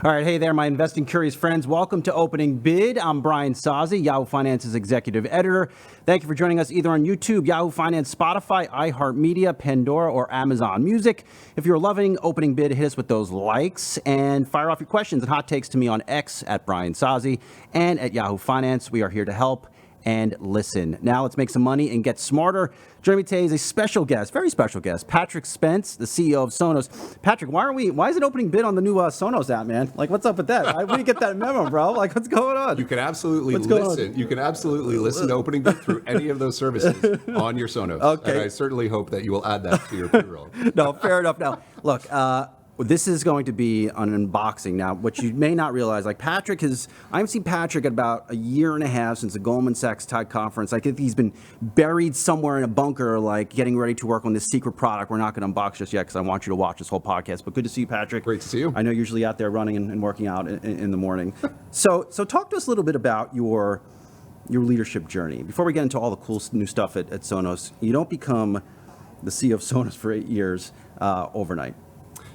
All right, hey there, my investing curious friends. Welcome to Opening Bid. I'm Brian Sozzi, Yahoo Finance's executive editor. Thank you for joining us either on YouTube, Yahoo Finance, Spotify, iHeartMedia, Pandora, or Amazon Music. If you're loving Opening Bid, hit us with those likes and fire off your questions and hot takes to me on X at Brian Sozzi and at Yahoo Finance. We are here to help and listen. Now let's make some money and get smarter. Joining me today is a special guest, very special guest, Patrick Spence, the CEO of Sonos. Patrick, why is it Opening Bid on the new Sonos app, man? Like, what's up with that? We didn't get that memo, bro. Like, what's going on? You can absolutely listen. You can absolutely listen to Opening Bid through any of those services on your Sonos. Okay. And I certainly hope that you will add that to your pre-roll. No, fair enough. Now, look, this is going to be an unboxing. Now, what you may not realize, like I haven't seen Patrick in about a year and a half since the Goldman Sachs Tide Conference. I think he's been buried somewhere in a bunker, like getting ready to work on this secret product we're not going to unbox just yet because I want you to watch this whole podcast. But good to see you, Patrick. Great to see you. I know you're usually out there running and working out in the morning. So talk to us a little bit about your leadership journey. Before we get into all the cool new stuff at Sonos, you don't become the CEO of Sonos for 8 years overnight.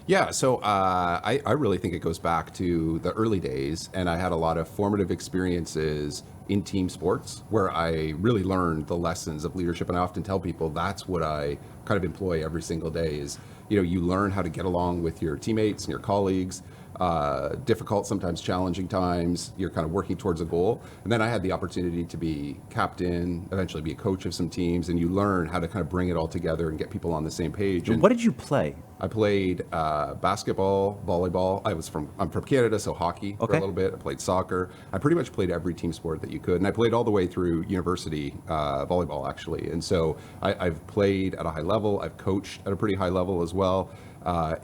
Yeah, so I really think it goes back to the early days, and I had a lot of formative experiences in team sports where I really learned the lessons of leadership. And I often tell people that's what I kind of employ every single day is, you learn how to get along with your teammates and your colleagues, difficult, sometimes challenging times, you're kind of working towards a goal. And then I had the opportunity to be captain, eventually be a coach of some teams, and you learn how to kind of bring it all together and get people on the same page. And what did you play? I played basketball, volleyball. I'm from Canada, so hockey for a little bit. I played soccer. I pretty much played every team sport that you could. And I played all the way through university volleyball, actually. And so I've played at a high level. I've coached at a pretty high level as well.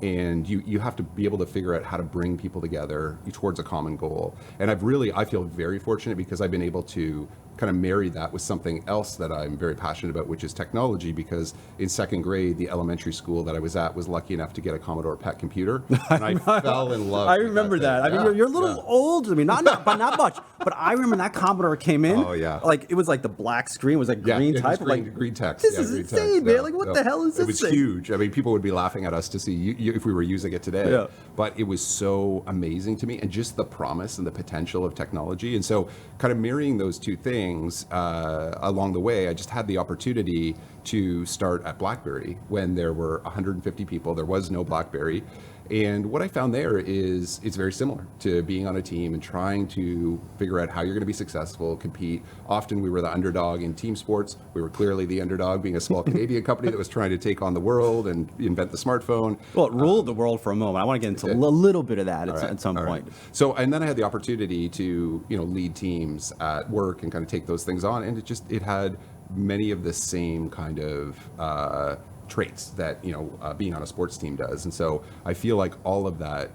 And you have to be able to figure out how to bring people together towards a common goal. And I feel very fortunate because I've been able to kind of marry that with something else that I'm very passionate about, which is technology, because in second grade, the elementary school that I was at was lucky enough to get a Commodore PET computer. And I fell in love. I remember that. I mean, you're a little old. I mean, not much. But I remember that Commodore came in. Oh, yeah. Like, it was like the black screen was like green type. Green text. This is insane, man. Like, what the hell is this It was thing? huge. I mean, people would be laughing at us to see if we were using it today. Yeah. But it was so amazing to me, and just the promise and the potential of technology. And so kind of marrying those two things along the way, I just had the opportunity to start at Blackberry when there were 150 people. There was no Blackberry. And what I found there is it's very similar to being on a team and trying to figure out how you're going to be successful, compete. Often we were the underdog in team sports. We were clearly the underdog, being a small Canadian company that was trying to take on the world and invent the smartphone. Well, it ruled the world for a moment. I want to get into a little bit of that at some point. Right. So, and then I had the opportunity to, lead teams at work and kind of take those things on. And it had many of the same kind of traits that being on a sports team does. And so I feel like all of that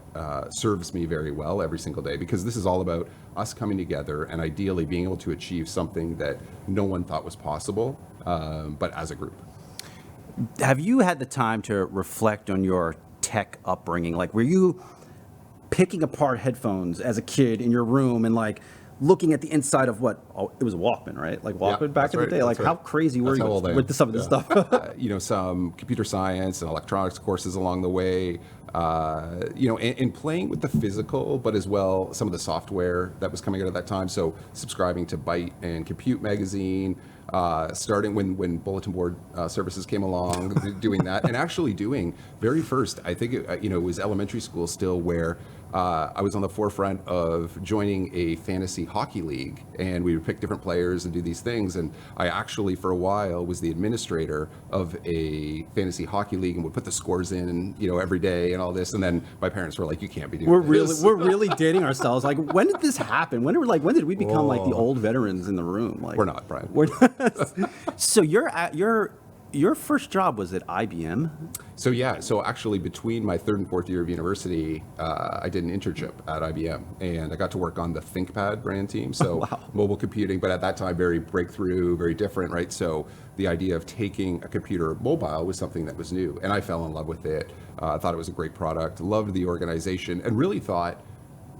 serves me very well every single day, because this is all about us coming together and ideally being able to achieve something that no one thought was possible, but as a group. Have you had the time to reflect on your tech upbringing? Like, were you picking apart headphones as a kid in your room and like looking at the inside of it was a Walkman, right? Like Walkman back in the day. Like, how crazy were you with some of this stuff? Some computer science and electronics courses along the way, and playing with the physical, but as well some of the software that was coming out at that time. So subscribing to Byte and Compute magazine, starting when bulletin board services came along, doing that, and actually doing very first, I think it was elementary school still, where I was on the forefront of joining a fantasy hockey league, and we would pick different players and do these things. And I actually, for a while, was the administrator of a fantasy hocky league and would put the scores in, every day and all this. And then my parents were like, "You can't be doing this." We're really dating ourselves. Like, when did this happen? When did we become like the old veterans in the room? Like, we're not, Brian. We're not. So your first job was at IBM? So actually between my third and fourth year of university, I did an internship at IBM, and I got to work on the ThinkPad brand team. So mobile computing, but at that time, very breakthrough, very different, right? So the idea of taking a computer mobile was something that was new, and I fell in love with it. I thought it was a great product, loved the organization, and really thought,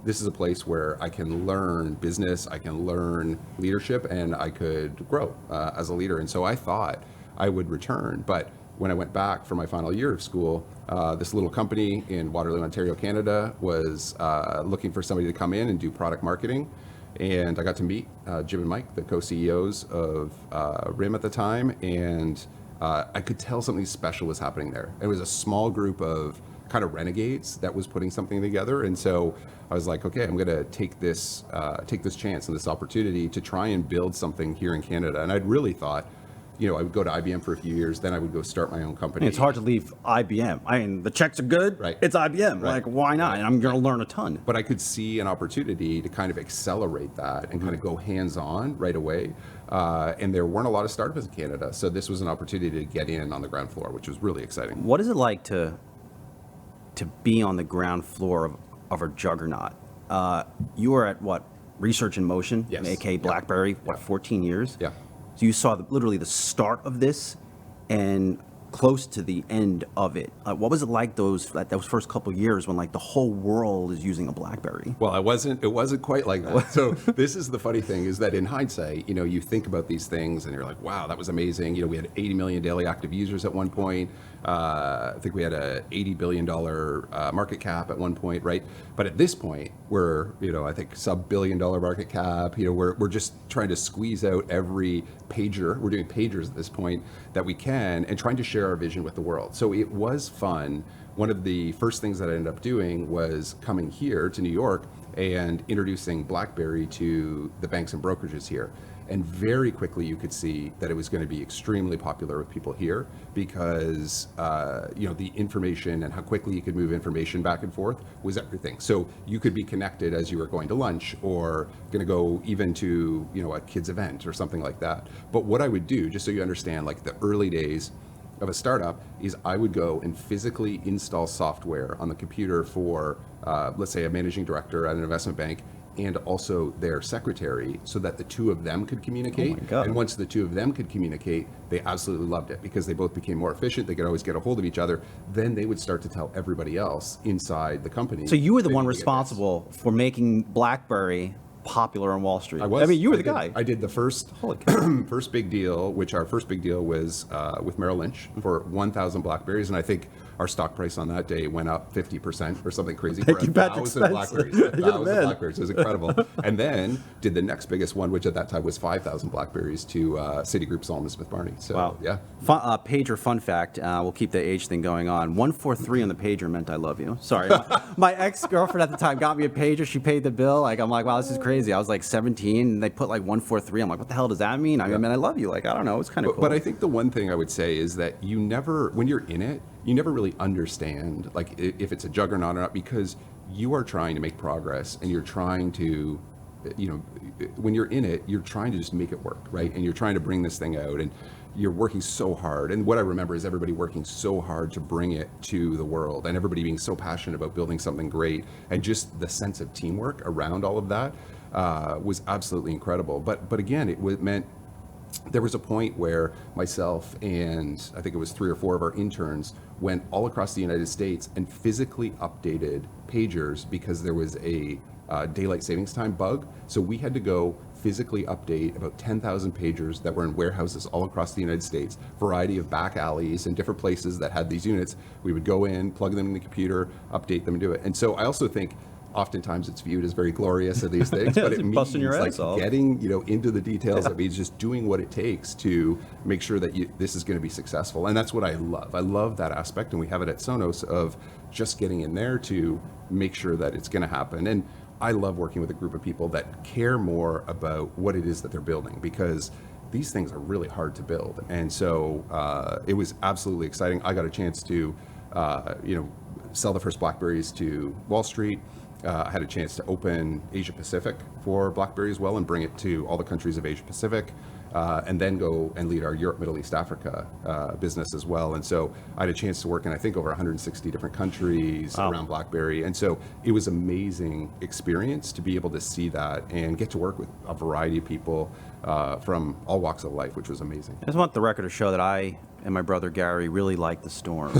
this is a place where I can learn business, I can learn leadership, and I could grow as a leader. And so I thought I would return, but when I went back for my final year of school, this little company in Waterloo, Ontario, Canada was looking for somebody to come in and do product marketing. And I got to meet Jim and Mike, the co-CEOs of RIM at the time, and I could tell something special was happening there. It was a small group of kind of renegades that was putting something together, and so I was like, okay, I'm going to take this chance and this opportunity to try and build something here in Canada. And I'd really thought, I would go to IBM for a few years, then I would go start my own company. It's hard to leave IBM. I mean, the checks are good. Right. It's IBM. Right. Like, why not? And I'm going to learn a ton. But I could see an opportunity to kind of accelerate that and kind of go hands-on right away. And there weren't a lot of startups in Canada, so this was an opportunity to get in on the ground floor, which was really exciting. What is it like to be on the ground floor of a juggernaut? You were at what? Research in Motion, Yes. aka Blackberry, 14 years? Yeah. So you saw literally the start of this and close to the end of it. What was it like those first couple of years when like the whole world is using a BlackBerry? Well, it wasn't quite like that. So this is the funny thing, is that in hindsight, you think about these things and you're like, wow, that was amazing. We had 80 million daily active users at one point. I think we had a $80 billion market cap at one point, right? But at this point, we're, I think sub-billion-dollar market cap. We're just trying to squeeze out every pager. We're doing pagers at this point that we can, and trying to share our vision with the world. So it was fun. One of the first things that I ended up doing was coming here to New York and introducing BlackBerry to the banks and brokerages here. And very quickly you could see that it was going to be extremely popular with people here because, the information and how quickly you could move information back and forth was everything. So you could be connected as you were going to lunch or going to go even to, a kid's event or something like that. But what I would do, just so you understand, like the early days of a startup, is I would go and physically install software on the computer for, let's say, a managing director at an investment bank, and also their secretary, so that the two of them could communicate. Oh my God. And once the two of them could communicate, they absolutely loved it because they both became more efficient. They could always get a hold of each other. Then they would start to tell everybody else inside the company. So you were the they one need to get responsible for making BlackBerry popular on Wall Street. I was. I mean, you were the guy. I did the first Holy cow. first big deal, which our first big deal was with Merrill Lynch for 1,000 BlackBerries, and I think our stock price on that day went up 50% or something crazy. Thank for you, Patrick 1,000 Spencer. BlackBerries. You're the 1,000 man. BlackBerries. It was incredible. And then did the next biggest one, which at that time was 5,000 BlackBerries to Citigroup Solomon Smith Barney. So Wow. yeah. Pager fun fact. We'll keep the age thing going on. 143 on the pager meant I love you. Sorry. My ex-girlfriend at the time got me a pager. She paid the bill. I'm like, wow, this is crazy. I was like 17 and they put like 143. I'm like, what the hell does that mean? I mean, I love you. I don't know. It's kind of cool. But I think the one thing I would say is that you never, when you're in it, you never really understand if it's a juggernaut or not, because you are trying to make progress and you're trying to, when you're in it, you're trying to just make it work, right? And you're trying to bring this thing out and you're working so hard. And what I remember is everybody working so hard to bring it to the world and everybody being so passionate about building something great, and just the sense of teamwork around all of that was absolutely incredible. But again, it meant there was a point where myself and I think it was 3 or 4 of our interns went all across the United States and physically updated pagers because there was a daylight savings time bug. So we had to go physically update about 10,000 pagers that were in warehouses all across the United States, variety of back alleys and different places that had these units. We would go in, plug them in the computer, update them and do it. And so I also think oftentimes it's viewed as very glorious of these things, but it means busting your like ass off. getting into the details. It means just doing what it takes to make sure that this is going to be successful. And that's what I love. I love that aspect, and we have it at Sonos of just getting in there to make sure that it's going to happen. And I love working with a group of people that care more about what it is that they're building, because these things are really hard to build. And so it was absolutely exciting. I got a chance to sell the first BlackBerries to Wall Street. I had a chance to open Asia Pacific for BlackBerry as well and bring it to all the countries of Asia Pacific, and then go and lead our Europe, Middle East, Africa business as well. And so I had a chance to work in, I think, over 160 different countries around BlackBerry. And so it was amazing experience to be able to see that and get to work with a variety of people from all walks of life, which was amazing. I just want the record to show that I and my brother Gary really liked the Storm.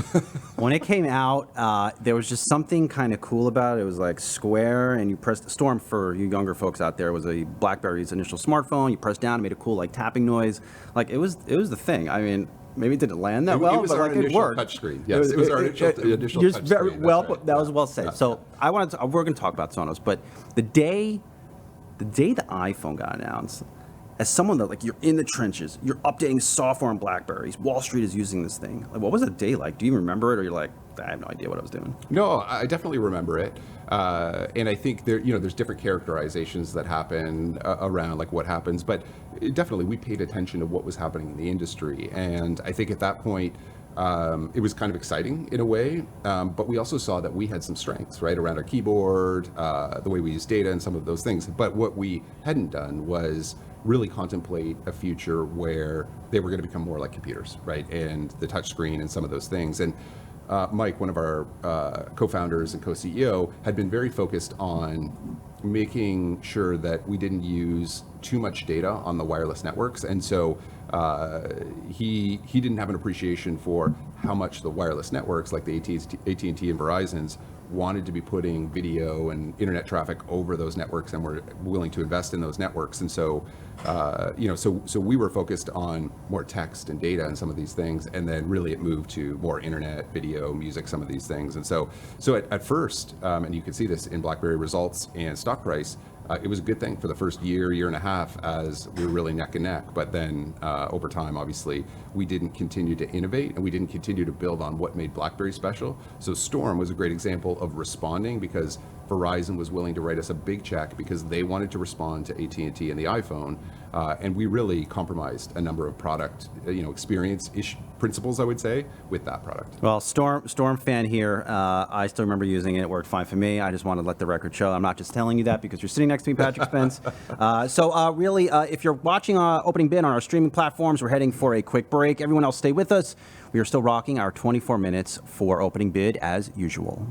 When it came out, there was just something kind of cool about it. It was like square, and you pressed the Storm, for you younger folks out there, was a BlackBerry's initial smartphone. You pressed down, it made a cool like tapping noise. Like it was the thing. I mean, maybe it didn't land that It well, was but our like it initial worked. touchscreen. Yes, it was our initial You're touch very screen. well. That's right. That was well said. So we're going to talk about Sonos, but the day the iPhone got announced, as someone that like you're in the trenches, you're updating software on Blackberries. Wall Street is using this thing. Like, what was the day like? Do you remember it, or you're like, I have no idea what I was doing? No, I definitely remember it, and I think there's different characterizations that happen around like what happens, but definitely we paid attention to what was happening in the industry, and I think at that point it was kind of exciting in a way, but we also saw that we had some strengths right around our keyboard, the way we use data, and some of those things. But what we hadn't done was really contemplate a future where they were going to become more like computers, right, and the touch screen and some of those things. And Mike, one of our co-founders and co-CEO, had been very focused on making sure that we didn't use too much data on the wireless networks, and so he didn't have an appreciation for how much the wireless networks, like the AT&T and Verizon's, wanted to be putting video and internet traffic over those networks, and were willing to invest in those networks. And so, so we were focused on more text and data and some of these things, and then really it moved to more internet, video, music, some of these things. And so at first, and you can see this in BlackBerry results and stock price, it was a good thing for the first year and a half as we were really neck and neck. But then over time, obviously, we didn't continue to innovate, and we didn't continue to build on what made BlackBerry special. So Storm was a great example of responding, because Verizon was willing to write us a big check because they wanted to respond to AT&T and the iPhone. And we really compromised a number of product, experience principles, I would say, with that product. Well, Storm fan here. I still remember using it. It worked fine for me. I just wanted to let the record show. I'm not just telling you that because you're sitting next to me, Patrick Spence. Really, if you're watching Opening Bid on our streaming platforms, we're heading for a quick break. Everyone else, stay with us. We are still rocking our 24 minutes for Opening Bid as usual.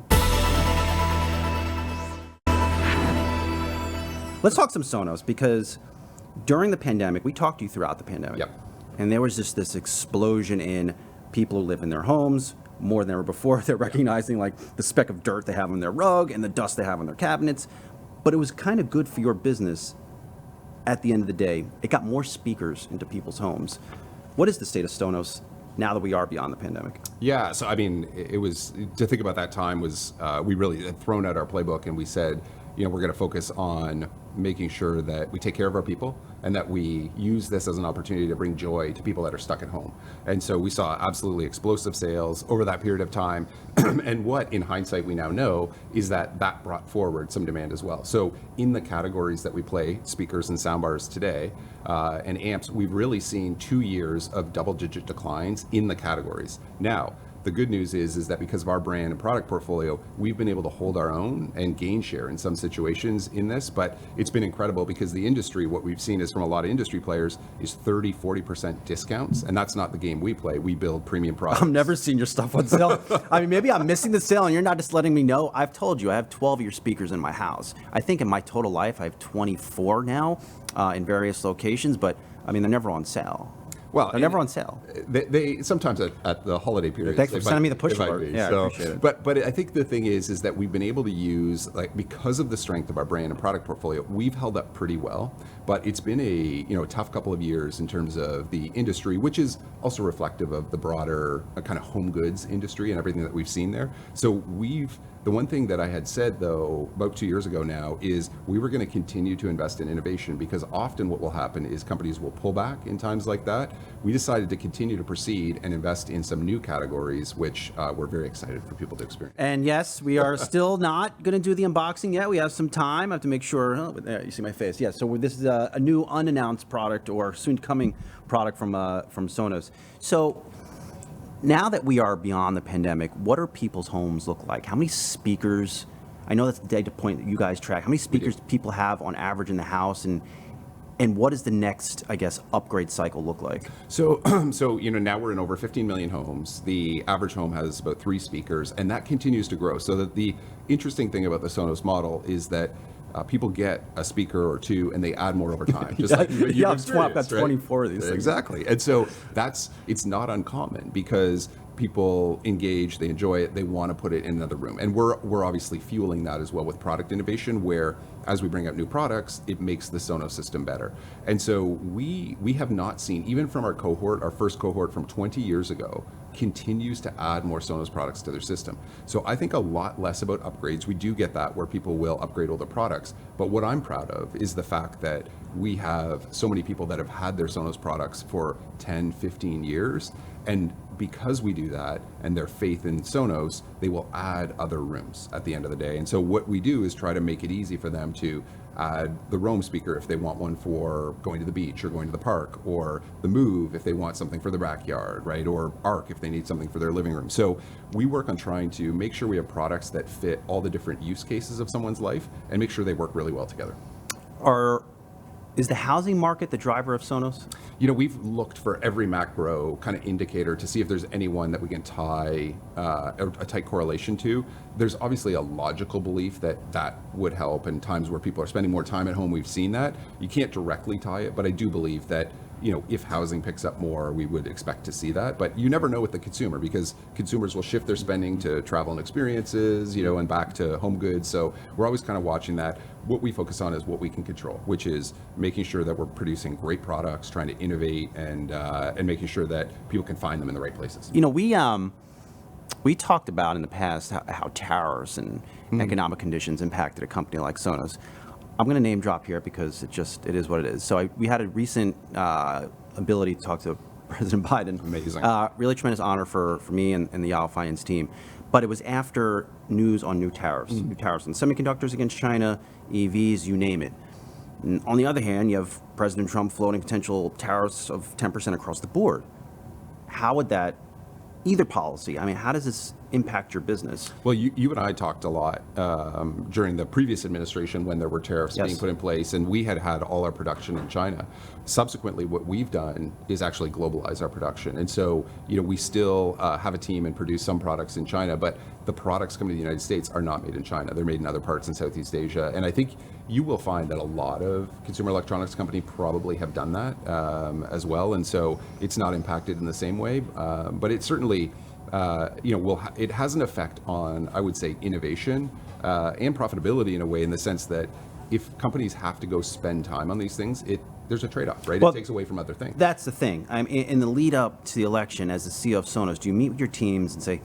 Let's talk some Sonos, because during the pandemic, we talked to you throughout the pandemic. Yep. And there was just this explosion in people who live in their homes more than ever before. They're recognizing like the speck of dirt they have on their rug and the dust they have on their cabinets. But it was kind of good for your business at the end of the day. It got more speakers into people's homes. What is the state of Sonos now that we are beyond the pandemic? Yeah, so I mean, it was, to think about that time was, we really had thrown out our playbook, and we said, we're going to focus on making sure that we take care of our people, and that we use this as an opportunity to bring joy to people that are stuck at home. And so we saw absolutely explosive sales over that period of time. And what, in hindsight, we now know is that brought forward some demand as well. So in the categories that we play, speakers and soundbars today, and amps, we've really seen 2 years of double-digit declines in the categories. Now, the good news is that because of our brand and product portfolio, we've been able to hold our own and gain share in some situations in this. But it's been incredible, because the industry, what we've seen is from a lot of industry players, is 30-40% discounts. And that's not the game we play. We build premium products. I've never seen your stuff on sale. I mean, maybe I'm missing the sale and you're not just letting me know. I've told you I have 12 of your speakers in my house. I think in my total life, I have 24 now in various locations. But I mean, they're never on sale. Well, they're never on sale. They sometimes at the holiday period. Thanks for sending me the push alert. Yeah, so, I appreciate it. But I think the thing is that we've been able to use, like, because of the strength of our brand and product portfolio, we've held up pretty well. But it's been a tough couple of years in terms of the industry, which is also reflective of the broader kind of home goods industry and everything that we've seen there. So the one thing that I had said, though, about 2 years ago now, is we were going to continue to invest in innovation, because often what will happen is companies will pull back in times like that. We decided to continue to proceed and invest in some new categories, which we're very excited for people to experience. And yes, we are still not going to do the unboxing yet. We have some time. I have to make sure. There, you see my face. Yes. So this is a new unannounced product, or soon-coming product from Sonos. So now that we are beyond the pandemic, what are people's homes look like? How many speakers? I know that's the data point that you guys track. How many speakers do people have on average in the house, and what does the next, I guess, upgrade cycle look like? So now we're in over 15 million homes. The average home has about 3 speakers, and that continues to grow. So that the interesting thing about the Sonos model is that people get a speaker or two, and they add more over time. Just like I've got 24 of these things. Exactly. And so it's not uncommon, because people engage, they enjoy it, they want to put it in another room. And we're obviously fueling that as well with product innovation, where as we bring out new products, it makes the Sonos system better. And so we have not seen, even from our cohort, our first cohort from 20 years ago, continues to add more Sonos products to their system. So I think a lot less about upgrades. We do get that where people will upgrade older products. But what I'm proud of is the fact that we have so many people that have had their Sonos products for 10, 15 years. And because we do that and their faith in Sonos, they will add other rooms at the end of the day. And so what we do is try to make it easy for them to add the Roam speaker if they want one for going to the beach or going to the park, or the Move if they want something for their backyard, right? Or Arc if they need something for their living room. So we work on trying to make sure we have products that fit all the different use cases of someone's life and make sure they work really well together. Is the housing market the driver of Sonos? You know, we've looked for every macro kind of indicator to see if there's anyone that we can tie a tight correlation to. There's obviously a logical belief that that would help in times where people are spending more time at home. We've seen that. You can't directly tie it, but I do believe that, you know, if housing picks up more, we would expect to see that. But you never know with the consumer, because consumers will shift their spending to travel and experiences, you know, and back to home goods. So we're always kind of watching that. What we focus on is what we can control, which is making sure that we're producing great products, trying to innovate, and making sure that people can find them in the right places. You know, we talked about in the past how tariffs and economic conditions impacted a company like Sonos. I'm going to name drop here because it is what it is. So we had a recent ability to talk to President Biden. Amazing. Really tremendous honor for me and the Yahoo Finance team. But it was after news on new tariffs on semiconductors against China, EVs, you name it. And on the other hand, you have President Trump floating potential tariffs of 10% across the board. How would that, either policy, I mean, how does this impact your business? Well, you and I talked a lot during the previous administration when there were tariffs being put in place, and we had all our production in China. Subsequently, what we've done is actually globalize our production. And so, you know, we still have a team and produce some products in China, but the products coming to the United States are not made in China. They're made in other parts in Southeast Asia. And I think you will find that a lot of consumer electronics companies probably have done that as well. And so it's not impacted in the same way, but it certainly, you know, it has an effect on, I would say, innovation and profitability in a way, in the sense that if companies have to go spend time on these things, there's a trade-off, right? Well, it takes away from other things. That's the thing. In the lead up to the election, as the CEO of Sonos, do you meet with your teams and say,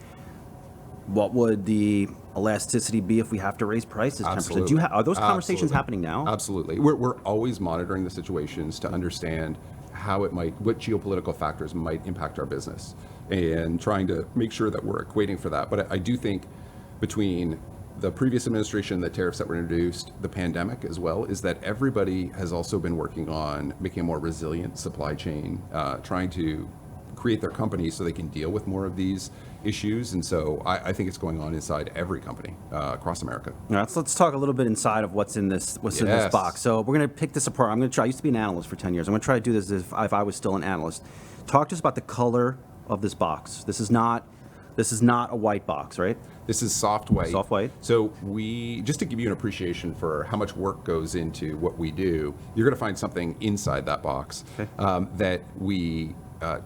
what would the elasticity be if we have to raise prices 10%? Absolutely. Are those conversations happening now? Absolutely. We're always monitoring the situations to understand what geopolitical factors might impact our business, and trying to make sure that we're equating for that. But I do think between the previous administration, the tariffs that were introduced, the pandemic as well, is that everybody has also been working on making a more resilient supply chain, trying to create their companies so they can deal with more of these issues. And so I think it's going on inside every company across America. All right, so let's talk a little bit inside of what's in this box. So we're going to pick this apart. I used to be an analyst for 10 years. I'm going to try to do this if I was still an analyst. Talk to us about the color of this box. This is not a white box, right? This is soft white. Soft white. So just to give you an appreciation for how much work goes into what we do, you're going to find something inside that box that we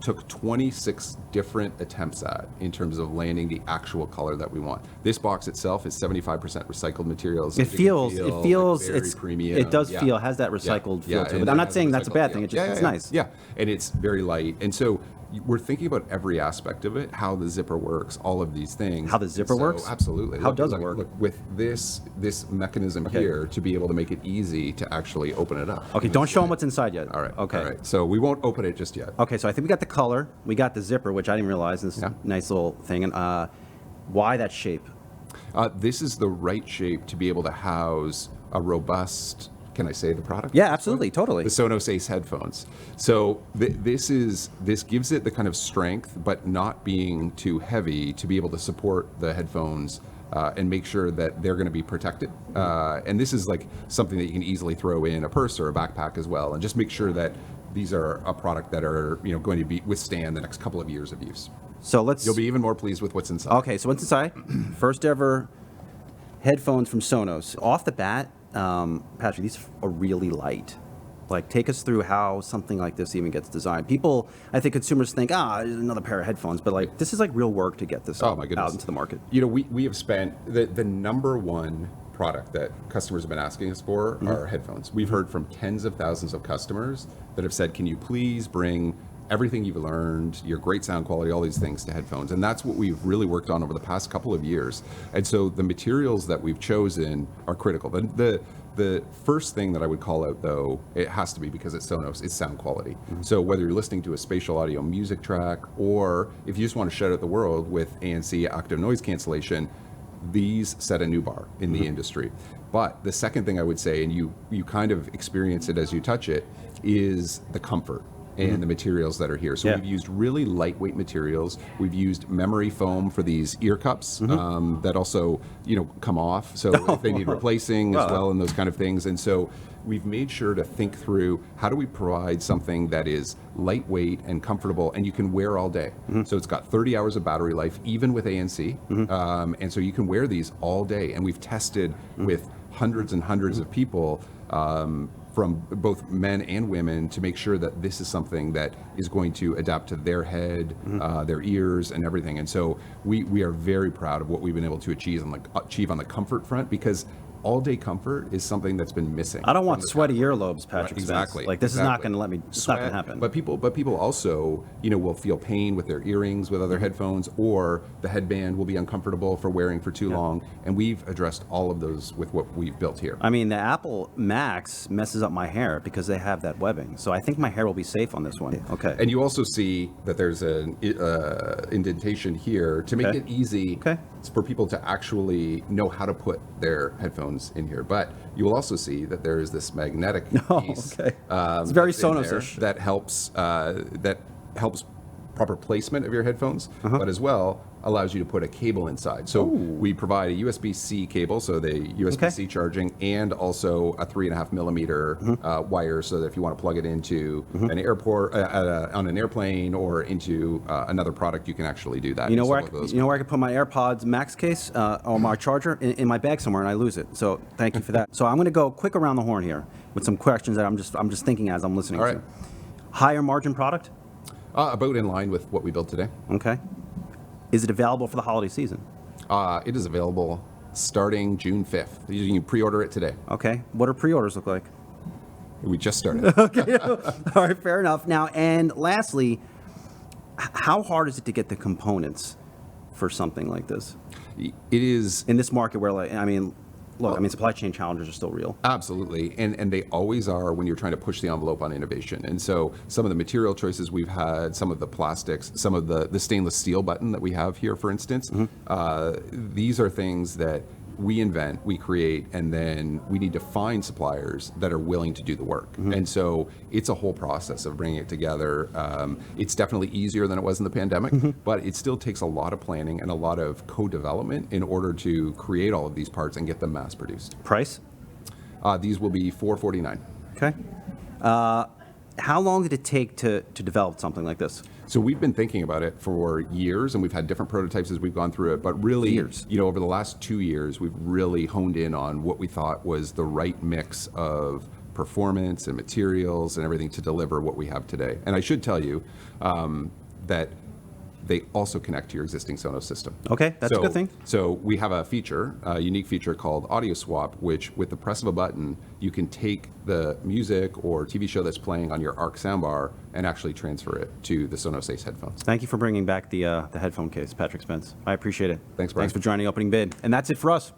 took 26 different attempts at in terms of landing the actual color that we want. This box itself is 75% recycled materials. It feels like very premium. It does feel, has that recycled feel to it. But I'm not saying that's a bad thing. It's nice. Yeah, and it's very light. And so we're thinking about every aspect of it, how the zipper works, all of these things. How the zipper works? Absolutely. How does it work? Look, with this mechanism here, to be able to make it easy to actually open it up. Okay, don't show them what's inside yet. All right. Okay. All right. So we won't open it just yet. Okay, so I think we got the color, we got the zipper, which I didn't realize. This is a nice little thing. And why that shape? This is the right shape to be able to house a robust. Can I say the product? Yeah, absolutely, totally. The Sonos Ace headphones. So this gives it the kind of strength, but not being too heavy, to be able to support the headphones and make sure that they're going to be protected. And this is like something that you can easily throw in a purse or a backpack as well, and just make sure that these are a product that are going to withstand the next couple of years of use. So you'll be even more pleased with what's inside. Okay, so what's inside? First ever headphones from Sonos. Off the bat, Patrick, these are really light. Like, take us through how something like this even gets designed. People, I think consumers think, another pair of headphones, but like this is like real work to get this Oh my goodness. out into the market. You know, we have spent the number one product that customers have been asking us for are headphones. We've heard from tens of thousands of customers that have said, can you please bring everything you've learned, your great sound quality, all these things to headphones. And that's what we've really worked on over the past couple of years. And so the materials that we've chosen are critical. The first thing that I would call out, though, it has to be because it's Sonos, is sound quality. So whether you're listening to a spatial audio music track, or if you just want to shut out the world with ANC active noise cancellation, these set a new bar in the industry. But the second thing I would say, and you kind of experience it as you touch it, is the comfort and the materials that are here. So we've used really lightweight materials. We've used memory foam for these ear cups that also, come off. So if they need replacing as well, and those kind of things. And so we've made sure to think through, how do we provide something that is lightweight and comfortable and you can wear all day? So it's got 30 hours of battery life, even with ANC. And so you can wear these all day. And we've tested with hundreds and hundreds of people, from both men and women, to make sure that this is something that is going to adapt to their head, their ears, and everything. And so we are very proud of what we've been able to achieve on the comfort front, because all-day comfort is something that's been missing. I don't want sweaty earlobes, Patrick. Right, exactly. Like, this is not going to let me. It's not going to happen. But people also, will feel pain with their earrings, with other headphones, or the headband will be uncomfortable for wearing for too long. And we've addressed all of those with what we've built here. I mean, the Apple Max messes up my hair because they have that webbing. So I think my hair will be safe on this one. Okay. And you also see that there's an indentation here to make it easy for people to actually know how to put their headphones in here. But you will also see that there is this magnetic piece. It's very Sonos-ish. That helps proper placement of your headphones, but as well allows you to put a cable inside. So we provide a USB-C cable, so the USB-C charging, and also a 3.5 millimeter wire, so that if you want to plug it into an airport, on an airplane, or into another product, you can actually do that. You know where I can put my AirPods Max case or my charger in my bag somewhere, and I lose it. So thank you for that. So I'm going to go quick around the horn here with some questions that I'm just thinking as I'm listening to. Higher margin product? About in line with what we built today. Okay. Is it available for the holiday season? It is available starting June 5th. You can pre-order it today. Okay. What do pre-orders look like? We just started. Okay. All right, fair enough. Now, and lastly, how hard is it to get the components for something like this? It is. In this market where, supply chain challenges are still real. Absolutely, and they always are when you're trying to push the envelope on innovation. And so some of the material choices we've had, some of the plastics, some of the stainless steel button that we have here, for instance, these are things that we invent, we create, and then we need to find suppliers that are willing to do the work. And so it's a whole process of bringing it together. It's definitely easier than it was in the pandemic, but it still takes a lot of planning and a lot of co-development in order to create all of these parts and get them mass produced. Price? These will be $449. Okay. How long did it take to develop something like this? So we've been thinking about it for years, and we've had different prototypes as we've gone through it. But really, over the last 2 years, we've really honed in on what we thought was the right mix of performance and materials and everything to deliver what we have today. And I should tell you that they also connect to your existing Sonos system. Okay, that's a good thing. So we have a unique feature called Audio Swap, which with the press of a button, you can take the music or TV show that's playing on your Arc soundbar and actually transfer it to the Sonos Ace headphones. Thank you for bringing back the headphone case, Patrick Spence. I appreciate it. Thanks, Brian. Thanks for joining Opening Bid. And that's it for us.